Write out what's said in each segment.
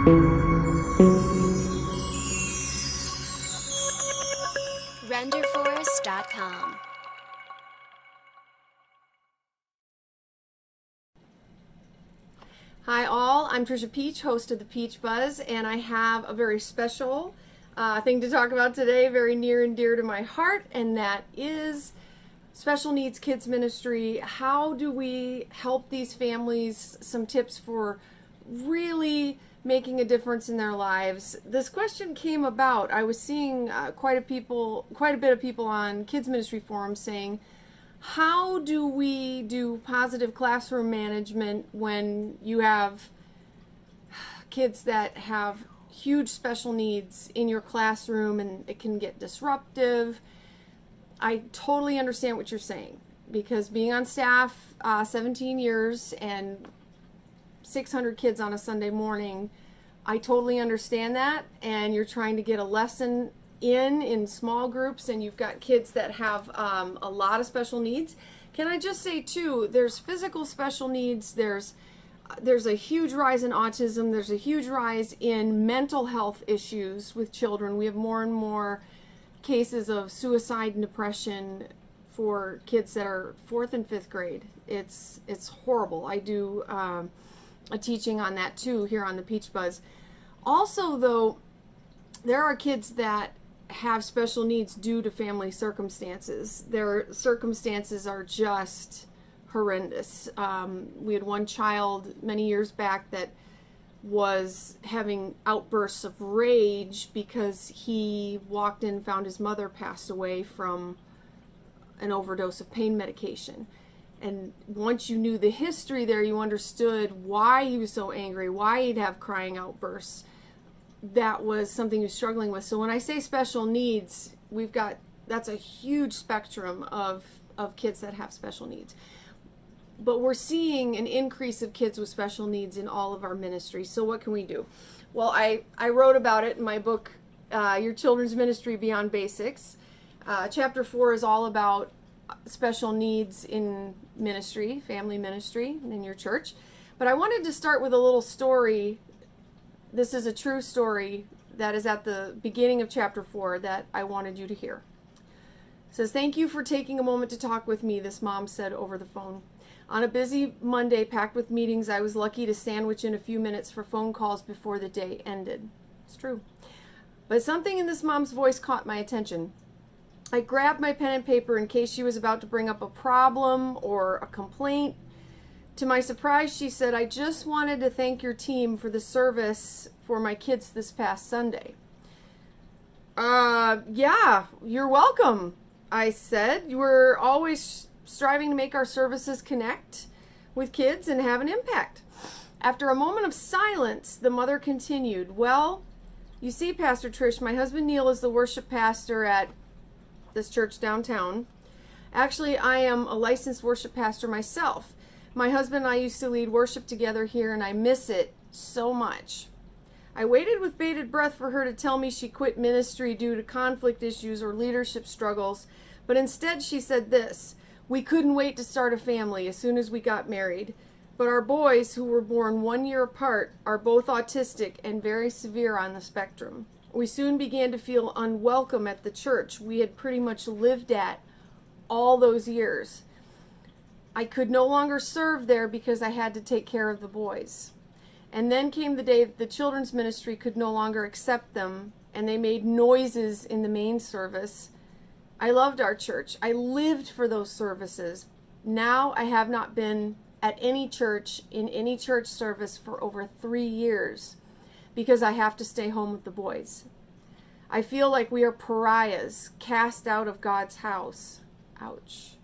renderforest.com. Hi all, I'm Trisha Peach, host of the Peach Buzz, and I have a very special thing to talk about today, very near and dear to my heart, and that is special needs kids ministry. How do we help these families? Some tips for really making a difference in their lives. This question came about. I was seeing quite a bit of people on kids ministry forums saying, how do we do positive classroom management when you have kids that have huge special needs in your classroom and it can get disruptive? I totally understand what you're saying, because being on staff 17 years and 600 kids on a Sunday morning, I totally understand that. And you're trying to get a lesson in small groups, and you've got kids that have a lot of special needs. Can I just say too, there's physical special needs, there's a huge rise in autism, there's a huge rise in mental health issues with children. We have more and more cases of suicide and depression for kids that are 4th and 5th grade. It's horrible. I do a teaching on that too here on the Peach Buzz. Also though, there are kids that have special needs due to family circumstances. Their circumstances are just horrendous. We had one child many years back that was having outbursts of rage because he walked in and found his mother passed away from an overdose of pain medication. And once you knew the history there, you understood why he was so angry, why he'd have crying outbursts. That was something he was struggling with. So when I say special needs, that's a huge spectrum of kids that have special needs. But we're seeing an increase of kids with special needs in all of our ministries. So what can we do? Well, I wrote about it in my book, Your Children's Ministry Beyond Basics. Chapter 4 is all about special needs in ministry, family ministry, in your church. But I wanted to start with a little story. This is a true story that is at the beginning of chapter 4 that I wanted you to hear. It says, "Thank you for taking a moment to talk with me," this mom said over the phone. "On a busy Monday packed with meetings, I was lucky to sandwich in a few minutes for phone calls before the day ended." It's true. But something in this mom's voice caught my attention. I grabbed my pen and paper in case she was about to bring up a problem or a complaint. To my surprise, she said, "I just wanted to thank your team for the service for my kids this past Sunday." Yeah, you're welcome," I said. "We're always striving to make our services connect with kids and have an impact." After a moment of silence, the mother continued, "Well, you see, Pastor Trish, my husband Neil is the worship pastor at this church downtown. Actually, I am a licensed worship pastor myself. My husband and I used to lead worship together here, and I miss it so much." I waited with bated breath for her to tell me she quit ministry due to conflict issues or leadership struggles, but instead she said this: "We couldn't wait to start a family as soon as we got married, but our boys, who were born 1 year apart, are both autistic and very severe on the spectrum. We soon began to feel unwelcome at the church we had pretty much lived at all those years. I could no longer serve there because I had to take care of the boys. And then came the day that the children's ministry could no longer accept them, and they made noises in the main service. I loved our church. I lived for those services. Now I have not been at any church in any church service for over 3 years because I have to stay home with the boys. I feel like we are pariahs cast out of God's house." Ouch.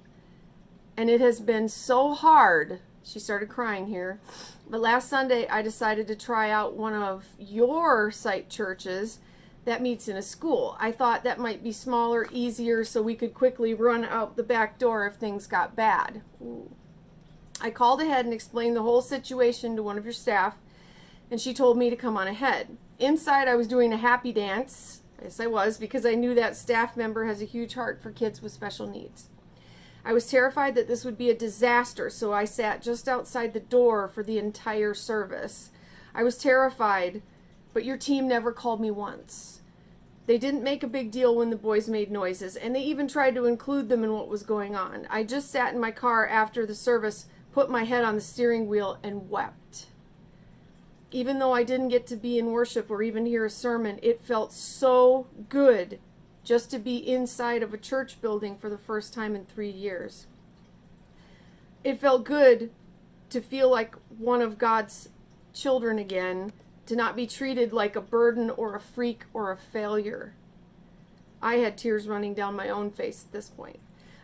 "And it has been so hard." She started crying here. "But last Sunday, I decided to try out one of your site churches that meets in a school. I thought that might be smaller, easier, so we could quickly run out the back door if things got bad." Ooh. "I called ahead and explained the whole situation to one of your staff, and she told me to come on ahead. Inside, I was doing a happy dance." Yes, I was, because I knew that staff member has a huge heart for kids with special needs. "I was terrified that this would be a disaster, so I sat just outside the door for the entire service. I was terrified but your team never called me once. They didn't make a big deal when the boys made noises, and they even tried to include them in what was going on. I just sat in my car after the service, put my head on the steering wheel, and wept. Even though I didn't get to be in worship or even hear a sermon, it felt so good just to be inside of a church building for the first time in 3 years. It felt good to feel like one of God's children again, to not be treated like a burden or a freak or a failure. I had tears running down my own face at this point.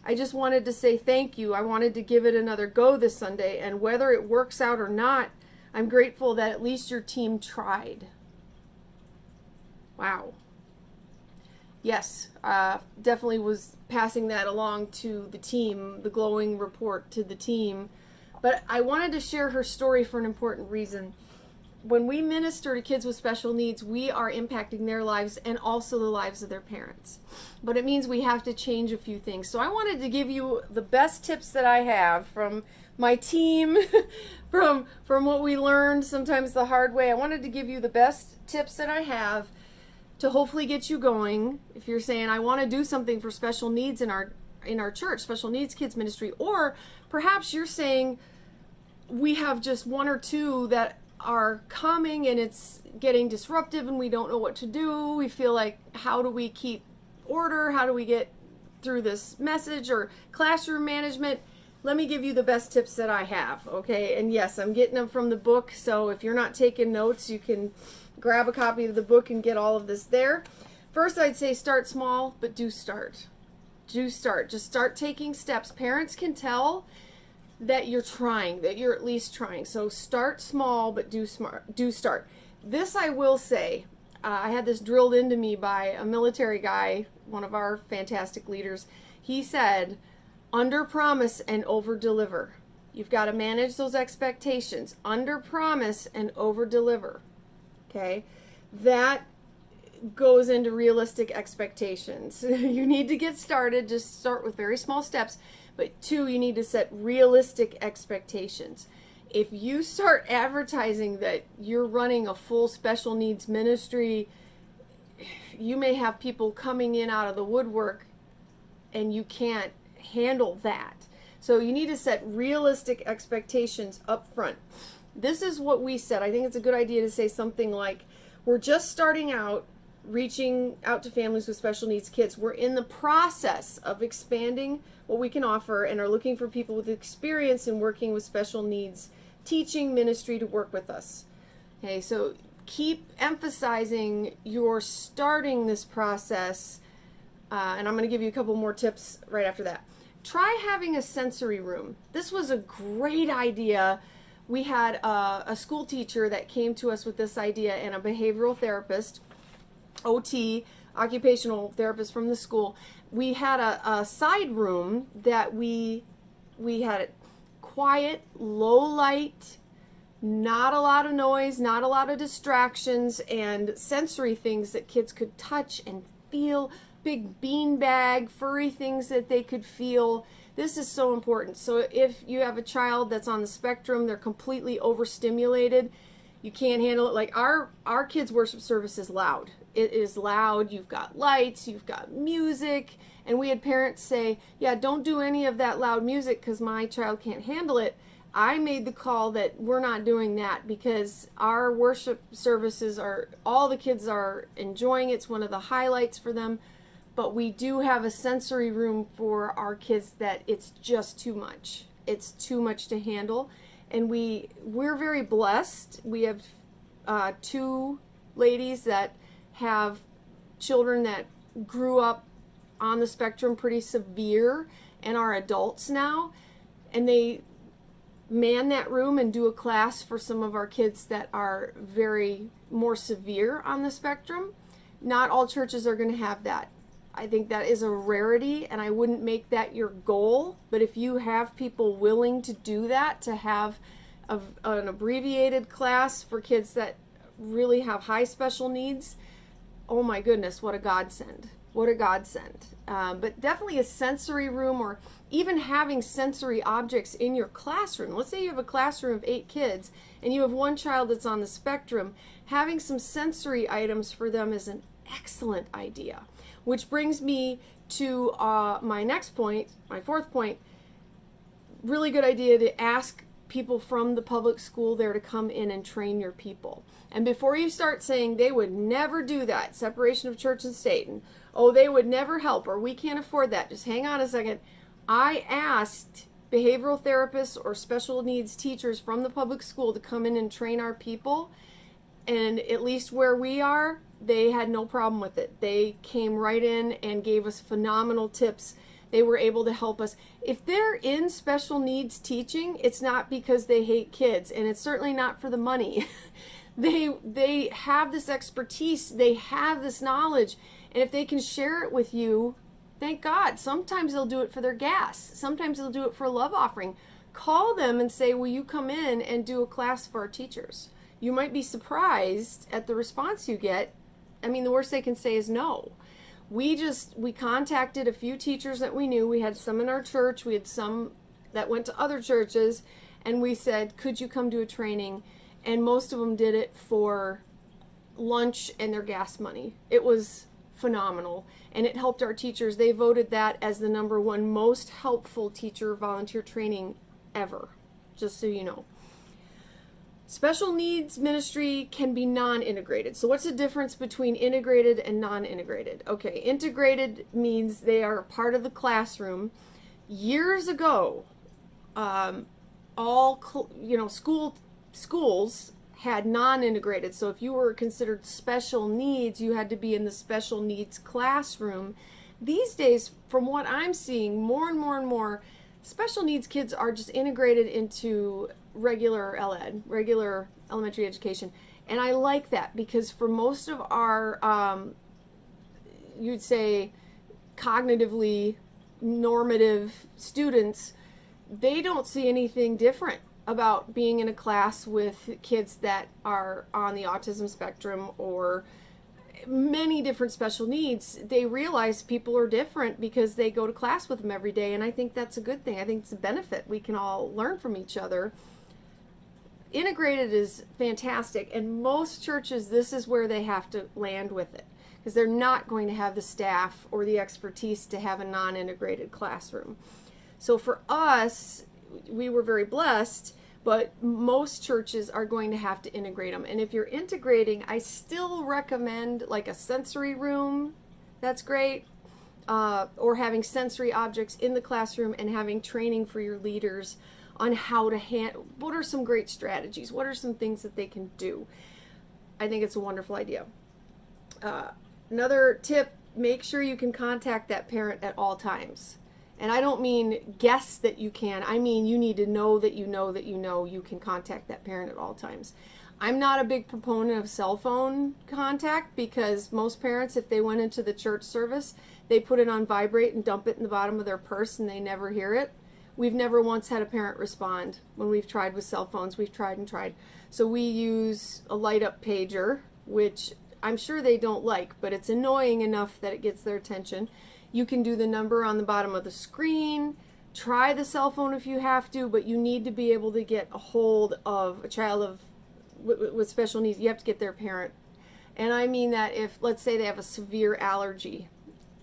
I just wanted to say thank you. I wanted to give it another go this Sunday, and whether it works out or not, I'm grateful that at least your team tried. Wow. Yes, definitely was passing that along to the team, the glowing report to the team. But I wanted to share her story for an important reason. When we minister to kids with special needs, we are impacting their lives and also the lives of their parents. But it means we have to change a few things. So I wanted to give you the best tips that I have from my team, from what we learned sometimes the hard way. I wanted to give you the best tips that I have to hopefully get you going. If you're saying, I want to do something for special needs in our church, special needs kids ministry, or perhaps you're saying, we have just one or two that are coming and it's getting disruptive and we don't know what to do. We feel like, how do we keep order? How do we get through this message or classroom management? Let me give you the best tips that I have, okay? And yes, I'm getting them from the book, so if you're not taking notes, you can grab a copy of the book and get all of this there. First, I'd say start small, but do start. Do start. Just start taking steps. Parents can tell that you're trying, that you're at least trying. So start small, but do start. This I will say, I had this drilled into me by a military guy, one of our fantastic leaders. He said, under promise and over deliver. You've got to manage those expectations. Under promise and over deliver. Okay? That goes into realistic expectations. You need to get started. Just start with very small steps. But 2, you need to set realistic expectations. If you start advertising that you're running a full special needs ministry, you may have people coming in out of the woodwork and you can't handle that. So you need to set realistic expectations up front. This is what we said. I think it's a good idea to say something like, we're just starting out reaching out to families with special needs kids. We're in the process of expanding what we can offer and are looking for people with experience in working with special needs teaching ministry to work with us. Okay, so keep emphasizing you're starting this process, and I'm going to give you a couple more tips right after that. Try having a sensory room. This was a great idea. We had a school teacher that came to us with this idea and a behavioral therapist, OT, occupational therapist from the school. We had a side room that we had it quiet, low light, not a lot of noise, not a lot of distractions, and sensory things that kids could touch and feel, big beanbag, furry things that they could feel. This is so important. So if you have a child that's on the spectrum, they're completely overstimulated, you can't handle it. Like our kids' worship service is loud. It is loud. You've got lights, you've got music, and we had parents say, yeah, don't do any of that loud music because my child can't handle it. I made the call that we're not doing that because our worship services all the kids are enjoying it. It's one of the highlights for them. But we do have a sensory room for our kids that it's just too much. It's too much to handle. And we're very blessed. We have 2 ladies that have children that grew up on the spectrum pretty severe and are adults now. And they man that room and do a class for some of our kids that are very more severe on the spectrum. Not all churches are going to have that. I think that is a rarity, and I wouldn't make that your goal. But if you have people willing to do that, to have an abbreviated class for kids that really have high special needs, oh my goodness, what a godsend. What a godsend. But definitely a sensory room, or even having sensory objects in your classroom. Let's say you have a classroom of 8 kids and you have one child that's on the spectrum. Having some sensory items for them is an excellent idea. Which brings me to my next point, my fourth point. Really good idea to ask people from the public school there to come in and train your people. And before you start saying they would never do that, separation of church and state, and oh, they would never help, or we can't afford that, just hang on a second. I asked behavioral therapists or special needs teachers from the public school to come in and train our people, and at least where we are, they had no problem with it. They came right in and gave us phenomenal tips. They were able to help us. If they're in special needs teaching, it's not because they hate kids, and it's certainly not for the money. They have this expertise, they have this knowledge, and if they can share it with you, thank God. Sometimes they'll do it for their gas. Sometimes they'll do it for a love offering. Call them and say, will you come in and do a class for our teachers? You might be surprised at the response you get. I mean, the worst they can say is no. We contacted a few teachers that we knew. We had some in our church. We had some that went to other churches. And we said, could you come do a training? And most of them did it for lunch and their gas money. It was phenomenal. And it helped our teachers. They voted that as the #1 most helpful teacher volunteer training ever, just so you know. Special needs ministry can be non-integrated. So what's the difference between integrated and non-integrated? Okay, integrated means they are part of the classroom. Years ago, schools had non-integrated. So if you were considered special needs, you had to be in the special needs classroom. These days, from what I'm seeing, more and more and more, special needs kids are just integrated into regular LED, regular elementary education. And I like that because for most of our, you'd say, cognitively normative students, they don't see anything different about being in a class with kids that are on the autism spectrum or many different special needs. They realize people are different because they go to class with them every day, and I think that's a good thing. I think it's a benefit. We can all learn from each other. Integrated is fantastic, and most churches, this is where they have to land with it because they're not going to have the staff or the expertise to have a non-integrated classroom. So for us, we were very blessed, but most churches are going to have to integrate them. And if you're integrating, I still recommend like a sensory room. That's great. Or having sensory objects in the classroom and having training for your leaders on how to what are some great strategies? What are some things that they can do? I think it's a wonderful idea. Another tip, make sure you can contact that parent at all times. And I don't mean guess that you can. I mean you need to know that you know that you know you can contact that parent at all times. I'm not a big proponent of cell phone contact because most parents, if they went into the church service, they put it on vibrate and dump it in the bottom of their purse and they never hear it. We've never once had a parent respond when we've tried with cell phones. We've tried and tried. So we use a light up pager, which I'm sure they don't like, but it's annoying enough that it gets their attention. You can do the number on the bottom of the screen. Try the cell phone if you have to, but you need to be able to get a hold of a child with special needs. You have to get their parent. And I mean that if, let's say they have a severe allergy,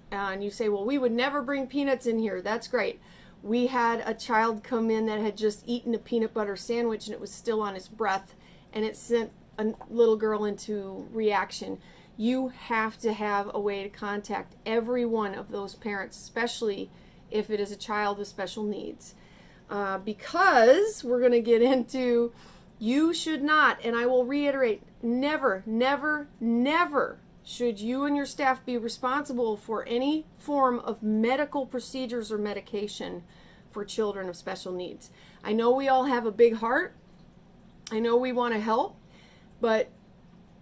and you say, well, we would never bring peanuts in here. That's great. We had a child come in that had just eaten a peanut butter sandwich and it was still on his breath, and it sent a little girl into reaction. You have to have a way to contact every one of those parents, especially if it is a child with special needs. Because we're going to get into, you should not, and I will reiterate, never, never, never should you and your staff be responsible for any form of medical procedures or medication for children of special needs. I know we all have a big heart. I know we want to help, but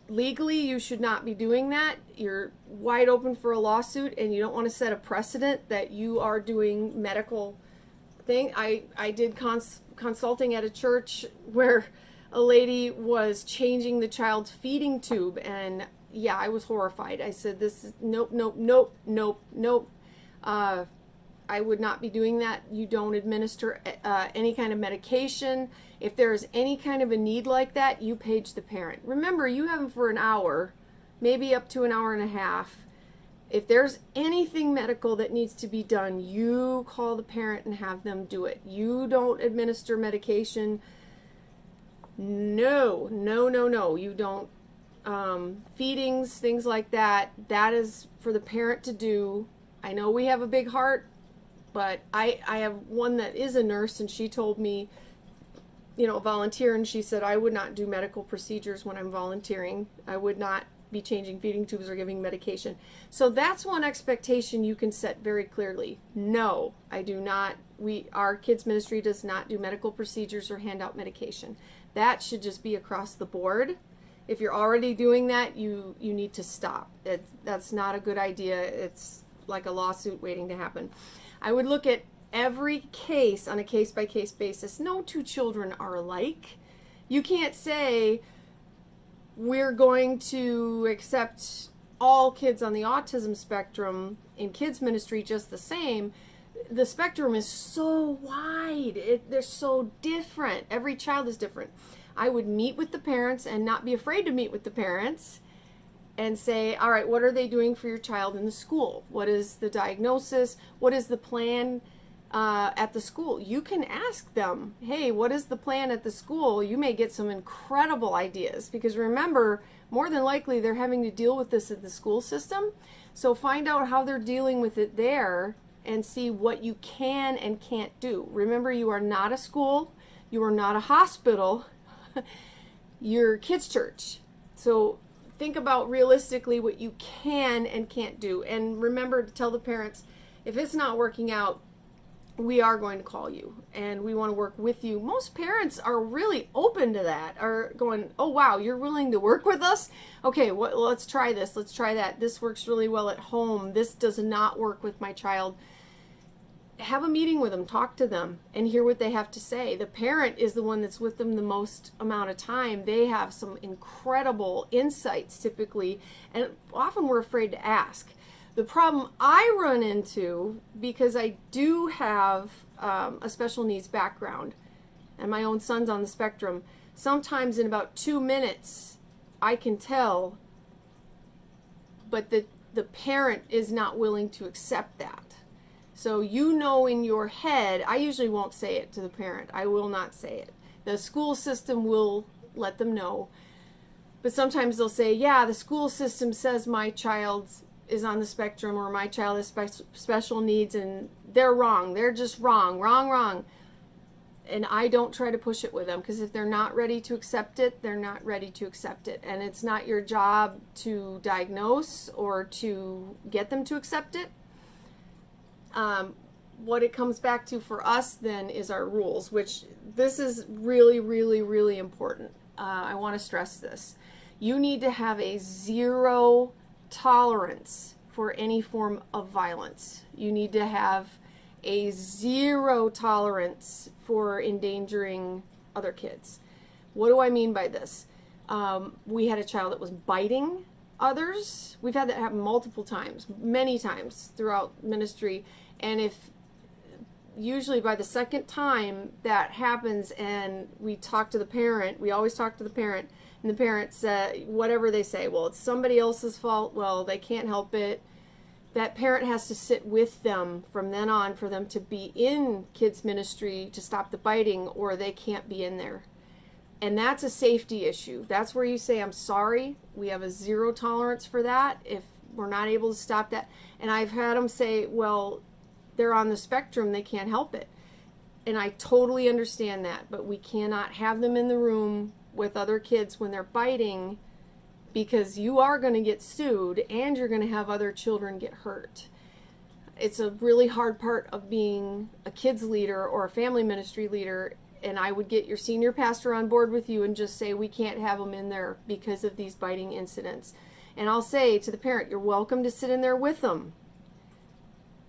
legally, you should not be doing that. You're wide open for a lawsuit, and you don't want to set a precedent that you are doing medical thing. I did consulting at a church where a lady was changing the child's feeding tube, and yeah, I was horrified. I said, this is nope, nope, nope, nope, nope. I would not be doing that. You don't administer any kind of medication. If there is any kind of a need like that, you page the parent. Remember, you have them for an hour, maybe up to an hour and a half. If there's anything medical that needs to be done, you call the parent and have them do it. You don't administer medication. No, no, no, no. You don't. Feedings, things like that, that is for the parent to do. I know we have a big heart, but I have one that is a nurse, and she told me, volunteer, and she said, I would not do medical procedures when I'm volunteering. I would not be changing feeding tubes or giving medication. So that's one expectation you can set very clearly. No, I do not. Our kids ministry does not do medical procedures or hand out medication. That should just be across the board. If you're already doing that, you need to stop. That's not a good idea. It's like a lawsuit waiting to happen. I would look at every case on a case-by-case basis. No two children are alike. You can't say we're going to accept all kids on the autism spectrum in kids ministry just the same. The spectrum is so wide. They're so different. Every child is different. I would meet with the parents and not be afraid to meet with the parents and say, all right, what are they doing for your child in the school? What is the diagnosis? What is the plan at the school? You can ask them, hey, what is the plan at the school? You may get some incredible ideas, because remember, more than likely they're having to deal with this at the school system. So find out how they're dealing with it there and see what you can and can't do. Remember, you are not a school. You are not a hospital. You're kids' church. So think about realistically what you can and can't do. And remember to tell the parents, if it's not working out, we are going to call you and we want to work with you. Most parents are really open to that, are going, oh wow, you're willing to work with us? Okay, let's try this, let's try that. This works really well at home. This does not work with my child. Have a meeting with them, talk to them, and hear what they have to say. The parent is the one that's with them the most amount of time. They have some incredible insights typically, and often we're afraid to ask. The problem I run into, because I do have a special needs background, and my own son's on the spectrum, sometimes in about 2 minutes I can tell, but the parent is not willing to accept that. So in your head, I usually won't say it to the parent. I will not say it. The school system will let them know. But sometimes they'll say, yeah, the school system says my child is on the spectrum, or my child has special needs, and they're wrong. They're just wrong. And I don't try to push it with them, because if they're not ready to accept it, they're not ready to accept it. And it's not your job to diagnose or to get them to accept it. What it comes back to for us then is our rules, which this is really, really, really important. I want to stress this. You need to have a 0 tolerance for any form of violence. You need to have a 0 tolerance for endangering other kids. What do I mean by this? We had a child that was biting others. We've had that happen multiple times, many times throughout ministry. And usually by the second time that happens and we talk to the parent, we always talk to the parent, and the parent says, whatever they say, well, it's somebody else's fault, well, they can't help it. That parent has to sit with them from then on for them to be in kids ministry to stop the biting, or they can't be in there. And that's a safety issue. That's where you say, I'm sorry, we have a 0 tolerance for that if we're not able to stop that. And I've had them say, well, they're on the spectrum, they can't help it. And I totally understand that, but we cannot have them in the room with other kids when they're biting, because you are going to get sued and you're going to have other children get hurt. It's a really hard part of being a kids leader or a family ministry leader, and I would get your senior pastor on board with you and just say, we can't have them in there because of these biting incidents. And I'll say to the parent, you're welcome to sit in there with them,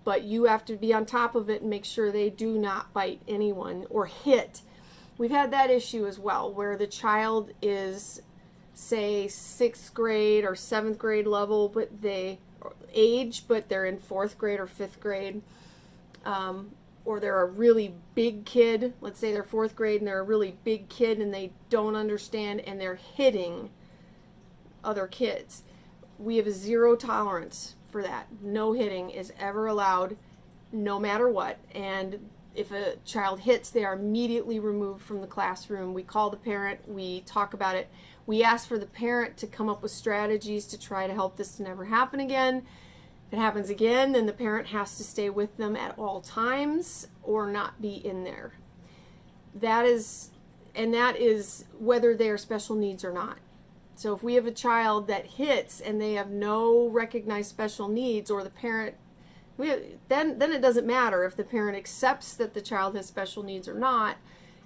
but you have to be on top of it and make sure they do not bite anyone or hit. We've had that issue as well, where the child is say 6th grade or 7th grade level, but they're in 4th grade or 5th grade, or they're a really big kid. Let's say they're 4th grade and they're a really big kid and they don't understand and they're hitting other kids. We have a zero tolerance for that. No hitting is ever allowed, no matter what. And if a child hits, they are immediately removed from the classroom. We call the parent, we talk about it. We ask for the parent to come up with strategies to try to help this to never happen again. If it happens again, then the parent has to stay with them at all times or not be in there. That is whether they are special needs or not. So if we have a child that hits and they have no recognized special needs, or the parent, then it doesn't matter if the parent accepts that the child has special needs or not,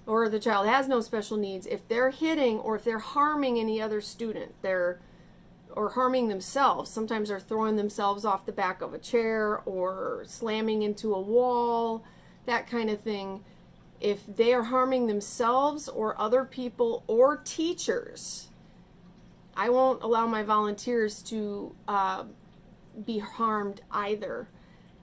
or the child has no special needs. If they're hitting or if they're harming any other student, or harming themselves, sometimes they're throwing themselves off the back of a chair or slamming into a wall, that kind of thing. If they are harming themselves or other people or teachers, I won't allow my volunteers to be harmed either.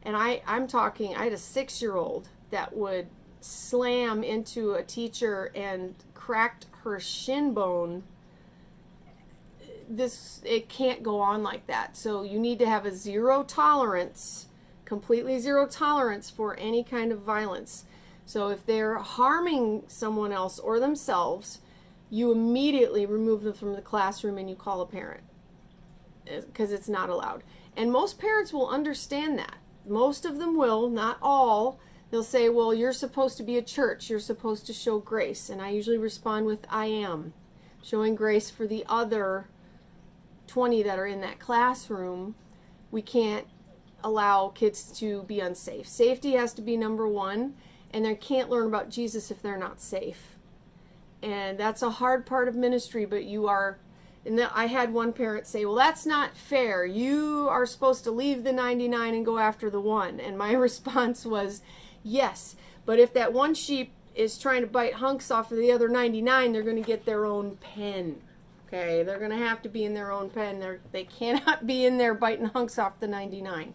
And I'm talking, I had a 6-year-old that would slam into a teacher and cracked her shin bone. It can't go on like that. So you need to have a zero tolerance, completely zero tolerance for any kind of violence. So if they're harming someone else or themselves, you immediately remove them from the classroom and you call a parent, because it's not allowed. And most parents will understand that. Most of them will, not all. They'll say, well, you're supposed to be a church. You're supposed to show grace. And I usually respond with, I am. Showing grace for the other 20 that are in that classroom. We can't allow kids to be unsafe. Safety has to be number one, and they can't learn about Jesus if they're not safe. And that's a hard part of ministry, but I had one parent say, well, that's not fair. You are supposed to leave the 99 and go after the one. And my response was, yes, but if that one sheep is trying to bite hunks off of the other 99, they're going to get their own pen. Okay, they're going to have to be in their own pen. They cannot be in there biting hunks off the 99.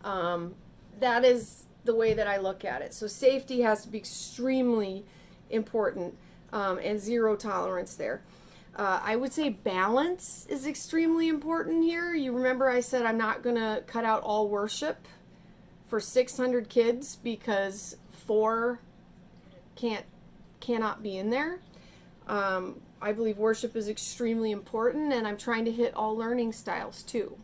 That is the way that I look at it. So safety has to be extremely important, and zero tolerance there. I would say balance is extremely important here. You remember I said I'm not going to cut out all worship for 600 kids because 4 cannot be in there. I believe worship is extremely important, and I'm trying to hit all learning styles too.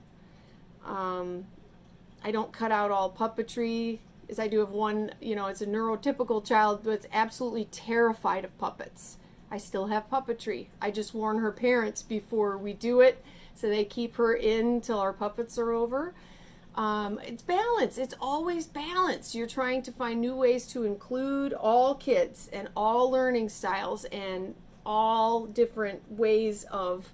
I don't cut out all puppetry, as I do have one, it's a neurotypical child, but it's absolutely terrified of puppets. I still have puppetry. I just warn her parents before we do it, so they keep her in till our puppets are over. It's balance. It's always balance. You're trying to find new ways to include all kids and all learning styles and all different ways of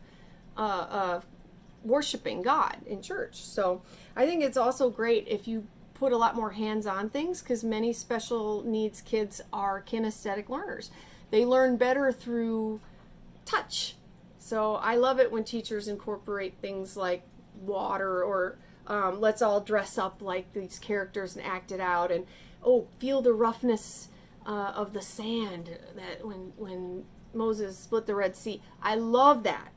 worshiping God in church. So I think it's also great if you put a lot more hands-on things, because many special needs kids are kinesthetic learners. They learn better through touch. So I love it when teachers incorporate things like water, or let's all dress up like these characters and act it out, and feel the roughness of the sand that when Moses split the Red Sea. I love that,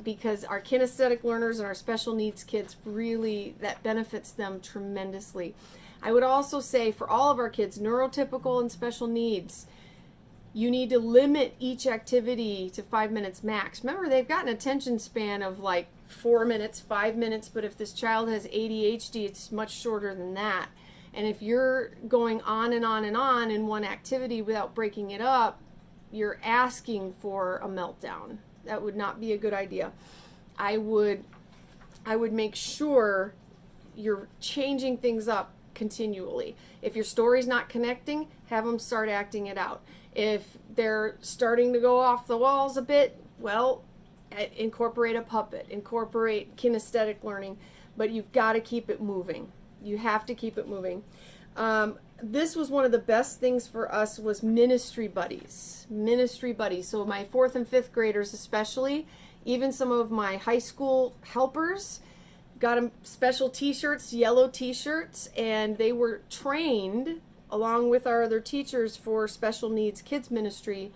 because our kinesthetic learners and our special needs kids, really, that benefits them tremendously. I would also say for all of our kids, neurotypical and special needs, you need to limit each activity to 5 minutes max. Remember, they've got an attention span of like 4 minutes, 5 minutes, but if this child has ADHD, it's much shorter than that. And if you're going on and on and on in one activity without breaking it up, you're asking for a meltdown. That would not be a good idea. I would make sure you're changing things up continually. If your story's not connecting, have them start acting it out. If they're starting to go off the walls a bit, well, incorporate a puppet, incorporate kinesthetic learning, but you've got to keep it moving. You have to keep it moving. This was one of the best things for us, was ministry buddies. Ministry buddies. So my 4th and 5th graders especially, Even some of my high school helpers got them special t-shirts, yellow t-shirts, and they were trained along with our other teachers for special needs kids ministry.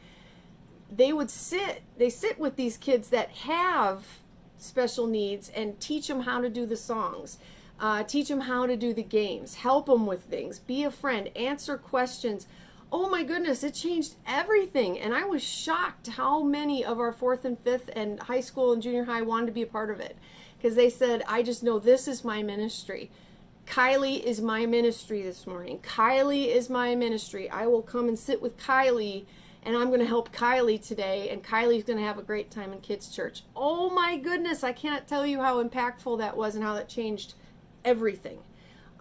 They sit with these kids that have special needs and teach them how to do the songs, teach them how to do the games, help them with things, be a friend, answer questions. Oh my goodness, it changed everything. And I was shocked how many of our 4th and 5th and high school and junior high wanted to be a part of it, because they said, I just know this is my ministry. Kylie is my ministry this morning. Kylie is my ministry. I will come and sit with Kylie, and I'm going to help Kylie today, and Kylie's going to have a great time in kids' church. Oh my goodness, I can't tell you how impactful that was and how that changed everything.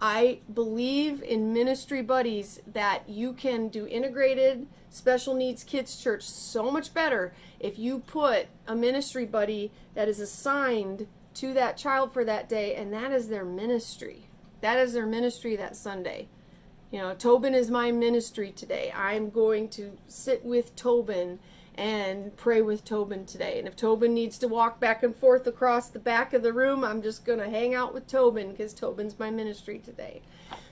I believe in ministry buddies that you can do integrated special needs kids church so much better if you put a ministry buddy that is assigned to that child for that day, and that is their ministry. That is their ministry that Sunday. You know, Tobin is my ministry today. I'm going to sit with Tobin and pray with Tobin today. And if Tobin needs to walk back and forth across the back of the room, I'm just going to hang out with Tobin because Tobin's my ministry today.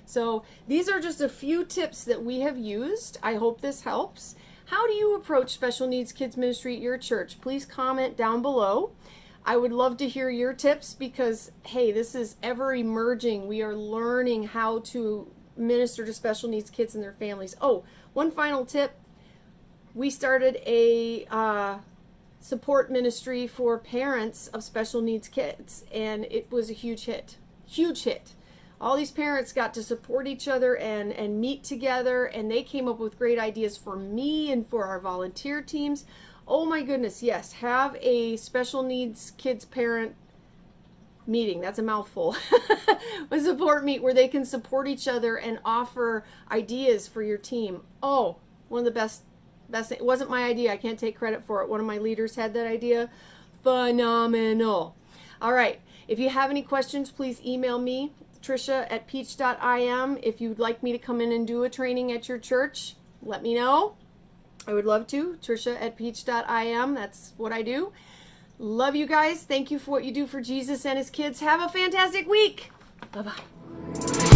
So these are just a few tips that we have used. I hope this helps. How do you approach special needs kids ministry at your church? Please comment down below. I would love to hear your tips because, hey, this is ever emerging. We are learning how to minister to special needs kids and their families. Oh, one final tip. We started a support ministry for parents of special needs kids, and it was a huge hit. Huge hit. All these parents got to support each other and meet together, and they came up with great ideas for me and for our volunteer teams. Oh my goodness, yes, have a special needs kids parent meeting. That's a mouthful. A support meet where they can support each other and offer ideas for your team. Oh, one of the best. It wasn't my idea. I can't take credit for it. One of my leaders had that idea. Phenomenal. All right. If you have any questions, please email me, Trisha@peach.im. If you'd like me to come in and do a training at your church, let me know. I would love to. Trisha@peach.im. That's what I do. Love you guys. Thank you for what you do for Jesus and his kids. Have a fantastic week. Bye-bye.